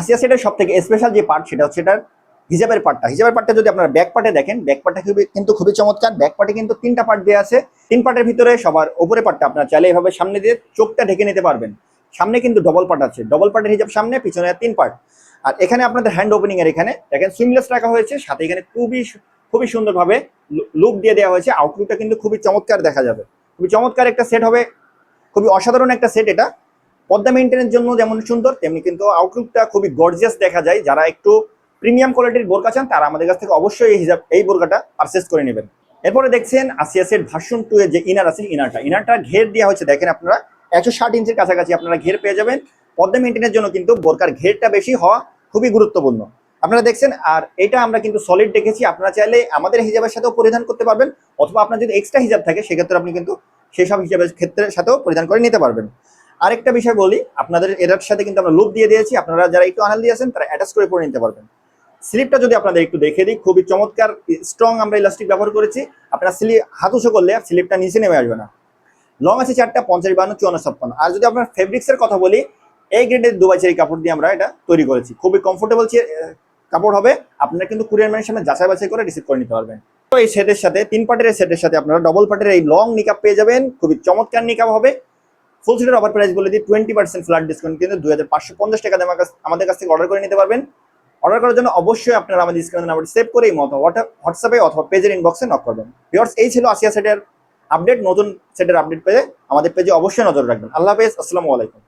আসিয়া সেটের সব থেকে স্পেশাল যে পার্ট সেটা হচ্ছে এটার হিজাবের পার্টটা যদি আপনারা ব্যাক পার্টে দেখেন, ব্যাক পার্টটা খুবই চমৎকার। ব্যাক পার্টে কিন্তু 3টা পার্ট দেওয়া আছে। 3 পার্টের ভিতরে সবার উপরে পার্টটা আপনারা চাইলে এভাবে সামনে দিয়ে চোখটা ঢেকে নিতে পারবেন। সামনে কিন্তু ডবল পার্ট আছে, ডবল পার্টের হিজাব সামনে, পিছনে 3 পার্ট। আর এখানে আপনাদের হ্যান্ড ওপেনিং এর এখানে দেখেন সুইমলেস রাখা হয়েছে, সাথে এখানে খুবই সুন্দরভাবে লুক দিয়ে দেওয়া হয়েছে। আউটলুকটা কিন্তু খুবই চমৎকার দেখা যাবে, খুবই চমৎকার একটা সেট হবে, খুবই অসাধারণ একটা সেট এটা। পর্দা মেইনটেনের জন্য যেমন সুন্দর, তেমনি কিন্তু আউটলুকটা খুবই গর্জিয়াস দেখা যায়। যারা একটু প্রিমিয়াম কোয়ালিটির বোরকা চান তারা আমাদের কাছ থেকে অবশ্যই এই বোরকাটা পারচেস করে নেবেন। এরপরে দেখছেন আসিয়া সেট ভার্সন 2 এর যে ইনার আছে, ইনারটা ঘের দেওয়া হয়েছে। দেখেন আপনারা 160 ইঞ্চির কাছাকাছি আপনারা ঘের পেয়ে যাবেন। পর্দা মেইনটেনের জন্য কিন্তু বোরকার ঘেরটা বেশি হওয়া খুবই গুরুত্বপূর্ণ। আপনারা দেখছেন, আর এটা আমরা কিন্তু সলিড রেখেছি। আপনারা চাইলে আমাদের হিজাবের সাথেও পরিধান করতে পারবেন, অথবা আপনার যদি এক্সট্রা হিজাব থাকে সেক্ষেত্রে আপনি কিন্তু সেই সব হিজাবের ক্ষেত্রের সাথেও পরিধান করে নিতে পারবেন। আরেকটা বিষয় বলি, আপনাদের এটার সাথে কিন্তু আমরা লুপ দিয়ে দিয়েছি, আপনারা যারা একটু আনহেলদি আছেন তারা অ্যাটাচ করে পরে নিতে পারবেন। স্লিপটা যদি আপনাদের একটু দেখে দিই, খুবই চমৎকার স্ট্রং আমরা ইলাস্টিক ব্যবহার করেছি। আপনারা হাত উঁচু করলে স্লিপটা নিচে নেমে আসবে না। লং আছে 4টা, 50, 52, 54, 56। আর যদি আপনার ফেব্রিক্সের কথা বলি, এই গ্রেডের দুবাই চেরি কাপড় দিয়ে আমরা এটা তৈরি করেছি। খুবই কমফোর্টেবল কাপড় হবে। আপনারা কিন্তু কুরিয়ার ম্যানের সামনে যাচাই বাছাই করে রিসিভ করে নিতে পারবেন। তো এই সেটের সাথে 3 পার্টের সেটের সাথে আপনারা ডবল পার্টের এই লং নিকাপ পেয়ে যাবেন। খুবই চমৎকার নিকাপ হবে। ফুল সেটের অফার প্রাইস বলে দিই, 20% ফ্ল্যাট ডিসকাউন্ট কিন্তু 2550 টাকা আমাদের কাছ থেকে অর্ডার করে নিতে পারবেন। অর্ডার করার জন্য অবশ্যই আপনারা আমাদের স্ক্রিনের নাম্বারটি সেভ করে এই মতো হোয়াটসঅ্যাপে অথবা পেজের ইনবক্সে নক করবেন। ভিউয়ার্স, এই ছিল আসিয়া সেটের আপডেট। নতুন সেটের আপডেট পেয়ে আমাদের পেজে অবশ্যই নজর রাখবেন। আল্লাহ হাফেজ, আসসালামু আলাইকুম।